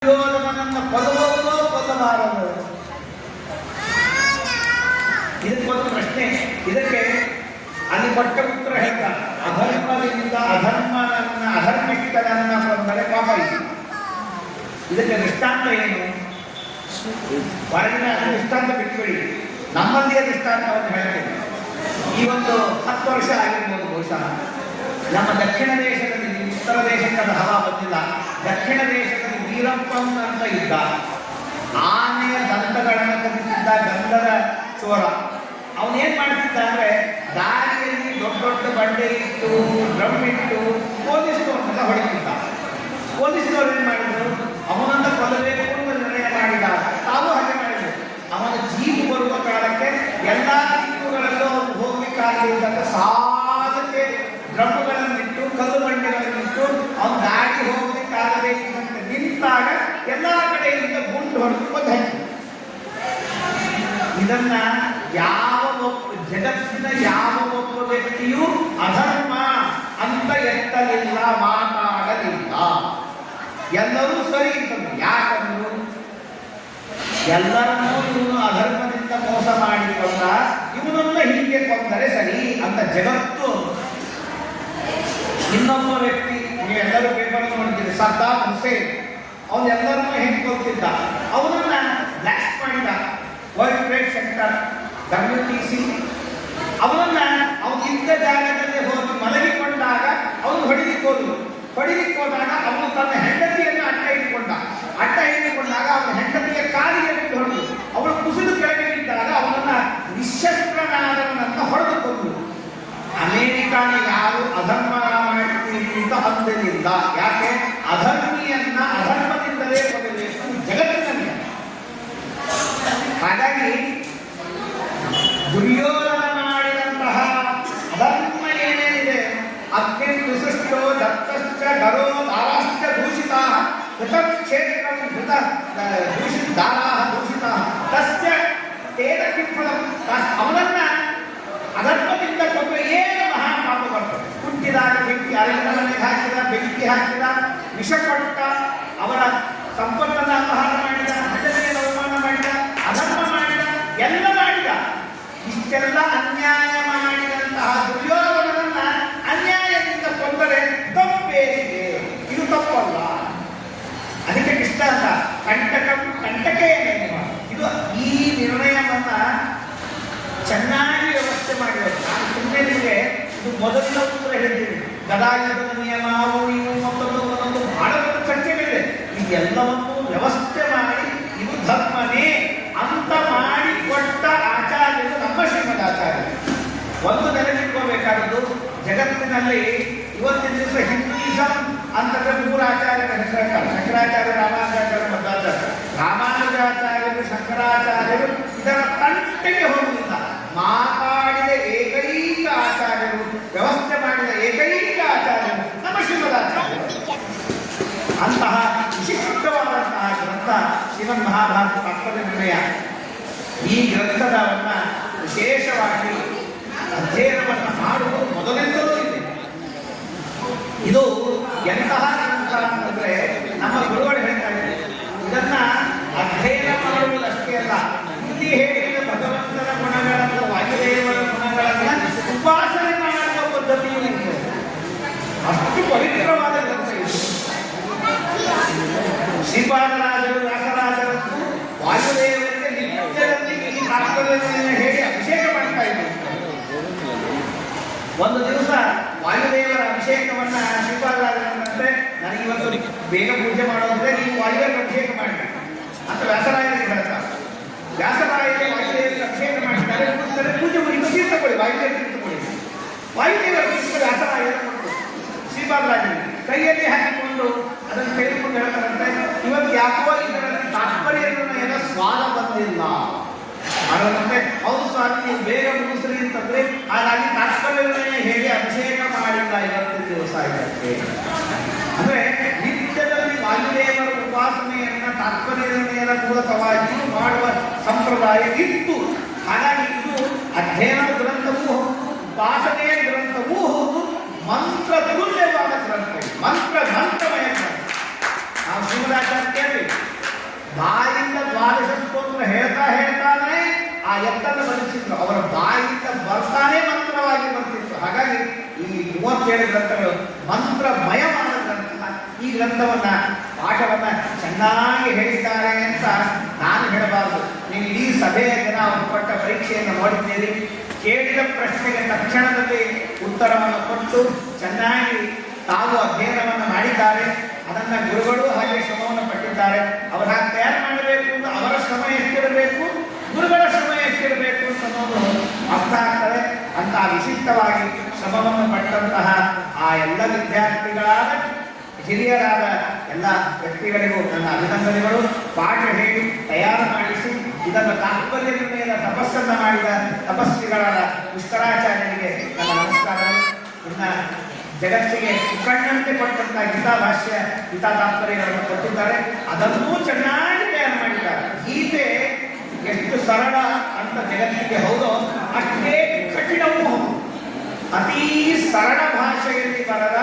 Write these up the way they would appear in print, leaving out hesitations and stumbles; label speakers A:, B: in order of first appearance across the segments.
A: ದುರ್ಯೋಧನನನ್ನು ಕೊಲ್ಲಬಹುದೋ ಕೊಲ್ಲಬಾರದು? ಇದಕ್ಕೊಂದು ಪ್ರಶ್ನೆ. ಇದಕ್ಕೆ ಅಲ್ಲಿ ಕೊಟ್ಟ ಉತ್ತರ ಹೇಳ್ತಾರೆ, ಅಧರ್ಮದಿಂದ ಅಧರ್ಮಿಷ್ಠನನ್ನ ಕೊಂದರೆ ಪಾಪ ಇದೆ. ಇದಕ್ಕೆ ದೃಷ್ಟಾಂತ ಏನು? ಹೊರಗಿನ ದೃಷ್ಟಾಂತ ಬಿಟ್ಬಿಡಿ, ನಮ್ಮಲ್ಲಿಯ ದೃಷ್ಟಾಂತವನ್ನು ಹೇಳ್ತೇನೆ. ಈ ಒಂದು 10 ವರ್ಷ ಆಗಿರ್ಬೋದು ಬಹುಶಃ. ನಮ್ಮ ದಕ್ಷಿಣ ದೇಶದಲ್ಲಿ, ಉತ್ತರ ದೇಶಕ್ಕೆ ಅದು ಹವಾ ಬಂದಿಲ್ಲ, ದಕ್ಷಿಣ ದೇಶದಲ್ಲಿ ವೀರಪ್ಪನ್ ಅಂತ ಇದ್ದ, ಆನೆಯ ದಂತಗಳನ್ನು ಕಲಿತಿದ್ದ ಗಂಧದ ಚೋರ. ಅವನೇನ್ ಮಾಡ್ತಿದ್ದ ಅಂದ್ರೆ, ದಾರಿಯಲ್ಲಿ ದೊಡ್ಡ ದೊಡ್ಡ ಬಂಡೆ ಇಟ್ಟು, ಡ್ರಮ್ ಇಟ್ಟು ಪೊಲೀಸ್ನವ್ರನ್ನೆಲ್ಲ ಹೊಡಿತಿದ್ದ. ಪೊಲೀಸ್ನವ್ರು ಏನ್ ಮಾಡಿದ್ರು, ಅವನನ್ನ ಕೊಲ್ಲಬೇಕು ಅಂತ ನಿರ್ಣಯ ಮಾಡಿದಾಗ ತಾವು ಹಾಗೆ ಮಾಡಿದ್ರು. ಅವನ ಜೀಪು ಬರುವ ಕಾಲಕ್ಕೆ ಎಲ್ಲಾ ಜೀಪುಗಳಲ್ಲೂ ಅವನು ಹೋಗ್ಲಿಕ್ಕಾಗಲಿದ್ದಾಗ ಸಾಲಕ್ಕೆ ಡ್ರಮ್ಗಳನ್ನಿಟ್ಟು, ಕಲ್ಲು ಬಂಡೆಗಳನ್ನಿಟ್ಟು ಅವನ ದಾರಿ ಹೋಗ್ಲಿಕ್ಕಾಗಬೇಕಂತ ನಿಂತಾಗ ಎಲ್ಲಾ ಕಡೆಯಿಂದ ಗುಂಡು ಹೊಡೆದು ಕೊಂದು ಹಾಕಿ. ಇದನ್ನ ಜಗತ್ತಿನ ಯಾವ ಒಬ್ಬ ವ್ಯಕ್ತಿಯೂ ಅಧರ್ಮ ಅಂತ ಎತ್ತಲಿಲ್ಲ, ಮಾತಾಡಲಿಲ್ಲ. ಎಲ್ಲರೂ ಸರಿ ಇರ್ತದೆ. ಯಾಕಂದ್ರು ಎಲ್ಲರನ್ನೂ ಇವನು ಅಧರ್ಮದಿಂದ ಮೋಸ ಮಾಡಿಕೊಂಡ, ಇವನನ್ನ ಹೀಗೆ ಕೊಂದರೆ ಸರಿ ಅಂತ ಜಗತ್ತು. ಇನ್ನೊಬ್ಬ ವ್ಯಕ್ತಿ, ನೀವೆಲ್ಲರೂ ಪೇಪರ್ ನೋಡ್ತೀರಿ, ಸದ್ದಾಮ್ ಹುಸೇನ್, ಅವನು ಎಲ್ಲರನ್ನೂ ಹೆಂಗೆ ಕೊಲ್ತಿದ್ದ, ಅವನನ್ನ ಬ್ಲಾಸ್ಟ್ ಮಾಡಿದ. ವರ್ಲ್ಡ್ ಟ್ರೇಡ್ ಸೆಂಟರ್, WTC, ಅವನನ್ನ ಅವನು ಇದ್ದ ಜಾಗದಲ್ಲಿ ಹೋಗಿ ಮಲಗಿಕೊಂಡಾಗ ಅವನು ಹೊಡಿಲಿಕ್ಕೆ ಹೋದಾಗ ಅವನು ತನ್ನ ಹೆಂಡತಿಯನ್ನು ಅಡ್ಡ ಇಟ್ಟುಕೊಂಡಾಗ ಅವನ ಹೆಂಡತಿಯ ಕಾಲಿಗೆ ಬಿಟ್ಟು ಹೊಡೆದು ಅವಳು ಕುಸಿದು ಕೆಳಗೆ ಬಿದ್ದಾಗ ಅವನನ್ನ ನಿಶಸ್ತ್ರನಾದವನನ್ನ ಹೊಡೆದುಕೊಂಡು. ಅಮೇರಿಕಾನ ಯಾರು ಅಧರ್ಮ ಮಾಡ್ತೀನಿ ಅಂತ ಅಂದಲಿಲ್ಲ. ಯಾಕೆ? ಅಧರ್ಮಿಯನ್ನ ಅಧರ್ಮದಿಂದಲೇ ಕೊಡಬೇಕು ಜಗತ್ತಿನಲ್ಲಿ. ಹಾಗಾಗಿ ದುರ್ಯೋಧನ ಮಾಡಿದಂತಹ ಅಧರ್ಮ ಏನೇನಿದೆ, ಅತ್ಯಂತ ವಿಶಿಷ್ಟೋ ದತ್ತಶ್ಚ ಗರೋ ದಾರಾಶ್ಚ ದೂಷಿತ ಕ್ಷೇತ್ರ ದೂಷಿತ ತಸ್ಯ ತೇನ ಕಿಂಫಲಂ. ಅವನನ್ನ ಅಧರ್ಮದಿಂದ ಕೊಂದರೆ ಏನು ಮಹಾಪಾಪ ಬರ್ತದೆ? ಹುಟ್ಟಿದಾಗ ಬೆಂಕಿ, ಅರಗಿನ ಮನೆಗೆ ಹಾಕಿದ, ಬೆಂಕಿ ಹಾಕಿದ, ವಿಷ ಕೊಟ್ಟ, ಅವರ ಸಂಪತ್ತನ್ನು ಅಪಹಾರ ಮಾಡಿದ, ಹಜನೆಯನ್ನು ಅವಮಾನ ಮಾಡಿದ, ಅಧರ್ಮ ಮಾಡಿದ, ಎಲ್ಲ ಮಾಡಿದ. ಇಷ್ಟೆಲ್ಲ ಅನ್ಯಾಯ ಮಾಡಿದಂತಹ ದುರ್ಯೋಧನನನ್ನ ಅನ್ಯಾಯದಿಂದ ಕೊಂದರೆ ತಪ್ಪೇನಿದೆ? ಇದು ತಪ್ಪಲ್ಲ. ಅದಕ್ಕೆ ಇಷ್ಟ ಅಂತ ಕಂಟಕೇನೇ ಇದು. ಈ ನಿರ್ಣಯವನ್ನ ಚೆನ್ನಾಗಿ ವ್ಯವಸ್ಥೆ ಮಾಡಿರೋದು. ನಾನು ಸುಮ್ಮನೆ ನಿಮಗೆ ಇದು ಮೊದಲಿನ ಉತ್ತರ ಹೇಳಿದ್ದೀನಿ. ಗದಾಯುಧದ ನಿಯಮ, ಅವು ಇವು ಮತ್ತೊಂದು ಬಹಳ ಚರ್ಚೆಗಳಿದೆ. ಇದೆಲ್ಲವನ್ನೂ ವ್ಯವಸ್ಥೆ ಮಾಡಿ ಇದು ಧರ್ಮನೇ ಅಂತ ಮಾಡಿಕೊಟ್ಟ ಆಚಾರ್ಯರು ನಮ್ಮ ಶ್ರೀಮದಾಚಾರ್ಯರು. ಒಂದು ನೆನಪಿಟ್ಕೋಬೇಕಾದದ್ದು, ಜಗತ್ತಿನಲ್ಲಿ ಇವತ್ತಿನ ದಿವಸ ಹಿಂದೂಯಿಸಂ ಅಂತಂದ್ರೆ 3 ಆಚಾರ್ಯರ ಹೆಸರು: ಶಂಕರಾಚಾರ್ಯ, ರಾಮಾನುಜಾಚಾರ್ಯ, ಮಧ್ವಾಚಾರ್ಯ. ರಾಮಾನುಜಾಚಾರ್ಯರು, ಶಂಕರಾಚಾರ್ಯರು ಇದರ ತಂಟೆಗೆ ಹೋಗುವುದಿಲ್ಲ. ಮಾತಾಡಿದ ಏಕೈಕ ಆಚಾರ್ಯರು, ವ್ಯವಸ್ಥೆ ಮಾಡಿದ ಏಕೈಕ ಆಚಾರ್ಯರು ನಮ್ಮ ಶ್ರೀಮದಾಚಾರ್ಯರು. ಅಂತಹ ವಿಶಿಷ್ಟವಾದಂತಹ ಗ್ರಂಥ ಶ್ರೀಮನ್ ಮಹಾಭಾರತ ತಾತ್ಪರ್ಯ ನಿರ್ಣಯ. ಈ ಗ್ರಂಥದವನ್ನ ವಿಶೇಷವಾಗಿ ಅಧ್ಯಯನವನ್ನು ಮಾಡುವುದು ಮೊದಲಿಂದಲೂ ಇದೆ. ಇದು ಎಂತಹ ಗ್ರಂಥ ಅಂತಂದ್ರೆ, ನಮ್ಮ ಗುರುಗಳು ಹೇಳ್ತಾರೆ, ಇದನ್ನ ಅಧ್ಯಯನ ಮಾಡುವುದಷ್ಟೇ ಅಲ್ಲ, ಇಲ್ಲಿ ಹೇಳಿದ ಭಗವಂತನ ಗುಣಗಳನ್ನು, ವಾಯುದೇವರ ಗುಣಗಳನ್ನು ಉಪಾಸನೆ ಮಾಡುವ ಪದ್ಧತಿಯೂ ಇದೆ. ಅಷ್ಟು ಪವಿತ್ರವಾದ ಗ್ರಂಥ ಇದು. ಶ್ರೀಪಾದರಾಜರು, ವ್ಯಾಸರಾಜರಂತೂ ವಾಯುದೇವರಿಗೆ ನಿತ್ಯದಲ್ಲಿ ಈ ತಾತ್ಪರ್ಯವನ್ನು ಹೇಳಿ ಅಭಿಷೇಕ ಮಾಡ್ತಾ ಇದ್ರು. ಒಂದು ದಿವಸ ವಾಯುದೇವರ ಅಭಿಷೇಕವನ್ನ ಶ್ರೀಪಾದರಾಜರಂತೆ, ನನಗೆ ಇವತ್ತು ಬೇಗ ಪೂಜೆ ಮಾಡೋದ್ರೆ ನೀವು ವಾಯುದೇವರ ಅಭಿಷೇಕ ಮಾಡಿ ಅಂತ ವ್ಯಾಸರಾಯರಿಗೆ ಹೇಳ್ತಾರೆ. ವ್ಯಾಸರಾಯರಿಗೆ ವಾಯುದೇವರಿಗೆ ಅಭಿಷೇಕ ಮಾಡಿದ್ದಾರೆ. ಪೂಜೆ ಮುಗಿದು ತೀರ್ಥಕೊಳ್ಳಿ, ವಾಯುದೇವ ತೀರ್ಥಕೊಳ್ಳಿ. ವಾಯುದೇವರ ತೀರ್ಥ ವ್ಯಾಸರಾಯರು ಕೊಟ್ಟು ಶ್ರೀಪಾದರಾಜರಿಗೆ ಕೈಯಲ್ಲಿ ಹಾಕಿಕೊಂಡು ಅದನ್ನು ತೆಗೆದುಕೊಂಡು ಹೇಳ್ತಾರಂತೆ, ಇವತ್ತು ಯಾಕೋ ಇದರಲ್ಲಿ ತಾತ್ಪರ್ಯ ನಿರ್ಣಯದ ಸ್ವಾದ ಬಂದಿಲ್ಲ. ಅದರಂತೆ ಹೌದು ಸ್ವಾಮಿ, ನೀವು ಬೇಗ ಮುಗಿಸ್ರಿ ಅಂತಂದ್ರೆ, ಹಾಗಾಗಿ ತಾತ್ಪರ್ಯ ನಿರ್ಣಯ ಹೇಳಿ ಅಭಿಷೇಕ ಮಾಡಿಲ್ಲ ಇವತ್ತಿನ ದಿವಸ. ಇದಕ್ಕೆ ಅಂದ್ರೆ ನಿತ್ಯದಲ್ಲಿ ವಾಯುದೇವರ ಉಪಾಸನೆಯನ್ನ ತಾತ್ಪರ್ಯ ನಿರ್ಣಯದ ಮೂಲಕವಾಗಿ ಮಾಡುವ ಸಂಪ್ರದಾಯ ಇತ್ತು. ಹಾಗಾಗಿ ಇದು ಅಧ್ಯಯನದ ಗ್ರಂಥವೂ ಹೌದು, ಉಪಾಸನೆಯ ಗ್ರಂಥವೂ ಹೌದು, ಮಂತ್ರ ತುಲ್ಯವಾದ ಗ್ರಂಥ, ಮಂತ್ರಮಯ ಗ್ರಂಥ. ನಾವು ಮಹಿಮದಾಚಾರ್ಯ ಕೇಳಿ, ಬಾಯಿಂದ ದ್ವಾದಶ ಸ್ತೋತ್ರ ಹೇಳ್ತಾನೆ ಆ ಎತ್ತನ್ನು ಬರೆಸಿದ್ರು. ಅವರ ಬಾಯಿಂದ ಬರ್ತಾನೆ ಮಂತ್ರವಾಗಿ ಬರ್ತಿತ್ತು. ಹಾಗಾಗಿ ಈ 37 ಗ್ರಂಥಗಳು ಮಂತ್ರಮಯವಾದ ಗ್ರಂಥ. ಈ ಗ್ರಂಥವನ್ನ ಪಾಠವನ್ನ ಚೆನ್ನಾಗಿ ಹೇಳಿದ್ದಾರೆ ಅಂತ ನಾನು ಹೇಳಬಾರದು. ನೀವು ಇಡೀ ಸಭೆಯ ಜನ ಅವರು ಕೊಟ್ಟ ಪರೀಕ್ಷೆಯನ್ನು ನೋಡಿದ್ದೀರಿ. ಕೇಳಿದ ಪ್ರಶ್ನೆಗೆ ತಕ್ಷಣದಲ್ಲಿ ಉತ್ತರವನ್ನು ಕೊಟ್ಟು ಚೆನ್ನಾಗಿ ತಾವು ಅಧ್ಯಯನವನ್ನು ಮಾಡಿದ್ದಾರೆ. ಅದನ್ನ ಗುರುಗಳು ಹಾಗೆ ಶ್ರಮವನ್ನು ಪಟ್ಟಿದ್ದಾರೆ. ಅವರ ತಯಾರು ಮಾಡಬೇಕು ಅಂತ ಅವರ ಶ್ರಮ ಎಷ್ಟಿರಬೇಕು, ಗುರುಗಳ ಶ್ರಮ ಎಷ್ಟಿರಬೇಕು ಅಂತ ಅನ್ನೋದು ಅರ್ಥ ಆಗ್ತದೆ. ಅಂತ ವಿಶಿಷ್ಟವಾಗಿ ಶ್ರಮವನ್ನು ಪಟ್ಟಂತಹ ಆ ಎಲ್ಲ ವಿದ್ಯಾರ್ಥಿಗಳಾದ ಹಿರಿಯರಾದ ಎಲ್ಲ ವ್ಯಕ್ತಿಗಳಿಗೂ ನನ್ನ ಅಭಿನಂದನೆಗಳು. ಪಾಠ ಹೇಳಿ ತಯಾರು ಮಾಡಿಸಿ ಇದನ್ನು ತಾತ್ಪರ್ಯದ ಮೇಲೆ ತಪಸ್ಸನ್ನು ಮಾಡಿದ ತಪಸ್ವಿಗಳಾದ ಪುಷ್ಕರಾಚಾರ್ಯರಿಗೆ ನನ್ನ ನಮಸ್ಕಾರಗಳು. ಇನ್ನ ಜಗತ್ತಿಗೆ ಕಣ್ಣಂತೆ ಕೊಟ್ಟಂತಹ ಗೀತಾ ಭಾಷ್ಯ, ಗೀತಾ ತಾತ್ಪರ್ಯಗಳನ್ನು ಕೊಟ್ಟಿದ್ದಾರೆ. ಅದನ್ನೂ ಚೆನ್ನಾಗಿ ತಯಾರು ಮಾಡಿದ್ದಾರೆ. ಗೀತೆ ಎಷ್ಟು ಸರಳ ಅಂತ ಜಗತ್ತಿಗೆ ಹೌದೋ ಅಷ್ಟೇ ಕಠಿಣವೂ ಹೌದು. ಅತೀ ಸರಳ ಭಾಷೆಯಲ್ಲಿ ಬರದ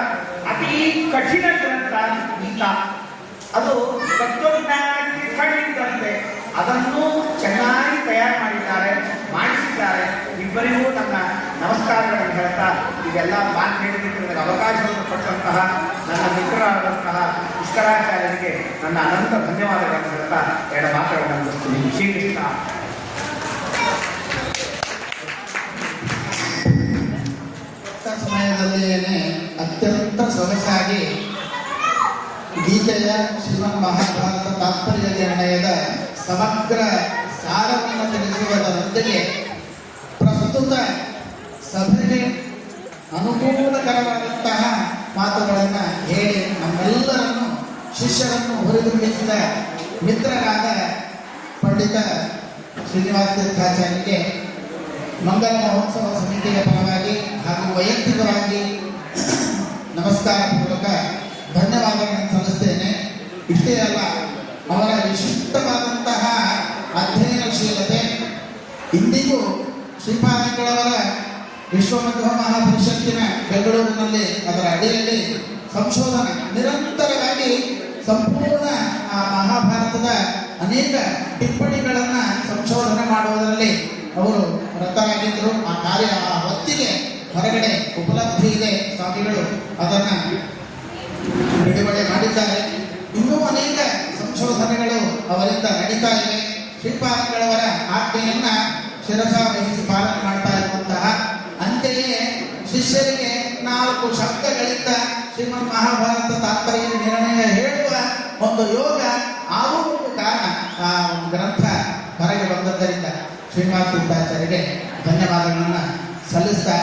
A: ಅತೀ ಕಠಿಣ ಗ್ರಂಥ ಗೀತಾ. ಅದು ತತ್ವಜ್ಞಾನಕ್ಕೆ ಕಣ್ಣಿದ್ದಂತೆ ಅದನ್ನು ಚೆನ್ನಾಗಿ ತಯಾರು ಮಾಡಿಸಿದ್ದಾರೆ. ಇಬ್ಬರಿಗೂ ನನ್ನ ನಮಸ್ಕಾರಗಳನ್ನು ಹೇಳ್ತಾ ಇದೆಲ್ಲ ಮಾತು ಹೇಳಿದ್ದಕ್ಕೆ ನನಗೆ ಅವಕಾಶವನ್ನು ಕೊಟ್ಟಂತಹ ನನ್ನ ಮಿತ್ರರಾದಂತಹ ಪುಷ್ಕರಾಚಾರ್ಯರಿಗೆ ನನ್ನ ಅನಂತ ಧನ್ಯವಾದಗಳನ್ನು ಹೇಳ್ತಾ ಎರಡು ಮಾತುಗಳನ್ನು ಮುಗಿಸ್ತೀನಿ. ಶ್ರೀಕೃಷ್ಣ.
B: ಸಮಯದಲ್ಲಿಯೇ ಅತ್ಯಂತ ಸೊಗಸಾಗಿ ಗೀತೆಯ ಶ್ರೀಮನ್ ಮಹಾಭಾರತ ತಾತ್ಪರ್ಯ ನಿರ್ಣಯದ ಸಮಗ್ರ ಸಾರವನ್ನು ತಿಳಿಸುವುದರೊಂದಿಗೆ ಪ್ರಸ್ತುತ ಸಭೆಗೆ ಅನುಕೂಲಕರವಾದಂತಹ ಮಾತುಗಳನ್ನು ಹೇಳಿ ನಮ್ಮೆಲ್ಲರನ್ನು ಶಿಷ್ಯರನ್ನು ಹುರಿದುಂಬಿಸಿದ ಮಿತ್ರರಾದ ಪಂಡಿತ ಶ್ರೀನಿವಾಸ ತೀರ್ಥಾಚಾರ್ಯರಿಗೆ ಮಂಗಲ ಮಹೋತ್ಸವ ಸಮಿತಿಯ ಪರವಾಗಿ ಹಾಗೂ ವೈಯಕ್ತಿಕವಾಗಿ ನಮಸ್ಕಾರ ಪೂರ್ವಕ ಧನ್ಯವಾದಗಳನ್ನು ಸಲ್ಲಿಸ್ತೇನೆ. ಇಷ್ಟೇ ಅಲ್ಲ, ಅವರ ವಿಶಿಷ್ಟವಾದಂತಹ ಅಧ್ಯಯನಶೀಲತೆ ಇಂದಿಗೂ ಶ್ರೀಪಾದಂಗಳವರ ವಿಶ್ವಮಧ್ವ ಮಹಾಪರಿಷತ್ತಿನ ಬೆಂಗಳೂರಿನಲ್ಲಿ ಅದರ ಅಡಿಯಲ್ಲಿ ಸಂಶೋಧನೆ ನಿರಂತರವಾಗಿ ಸಂಪೂರ್ಣ ಆ ಮಹಾಭಾರತದ ಅನೇಕ ಟಿಪ್ಪಣಿಗಳನ್ನು ಸಂಶೋಧನೆ ಮಾಡುವುದರಲ್ಲಿ ಅವರು ರತರಾಗಿದ್ದರು. ಆ ಕಾರ್ಯ ಆ ಹೊತ್ತಿಗೆ ಹೊರಗಡೆ ಉಪಲಬ್ಧಿ ಇದೆ. ಸ್ವಾಮಿಗಳು ಅದನ್ನು ಬಿಡುಗಡೆ ಮಾಡಿದ್ದಾರೆ. ಇನ್ನೂ ಅನೇಕ ಸಂಶೋಧನೆಗಳು ಅವರಿಂದ ನಡೀತಾ ಇವೆ. ಶ್ರೀಪಾದಂಗಳವರ ಆಜ್ಞೆಯನ್ನ ಶಿರಸ ವಹಿಸಿ ಪಾಲನೆ ಮಾಡ್ತಾ ಇರುವಂತಹ, ಅಂತೆಯೇ ಶಿಷ್ಯರಿಗೆ 4 ಶಬ್ದಗಳಿಂದ ಶ್ರೀಮನ್ ಮಹಾಭಾರತ ತಾತ್ಪರ್ಯ ನಿರ್ಣಯ ಹೇಳುವ ಒಂದು ಯೋಗ ಆಗೂ ಕಾರಣ ಆ ಗ್ರಂಥ ಹೊರಗೆ ಬಂದದ್ದರಿಂದ ಶ್ರೀನಿವಾಸ ತೀರ್ಥಾಚಾರ್ಯರಿಗೆ ಧನ್ಯವಾದಗಳನ್ನು ಸಲ್ಲಿಸ್ತಾ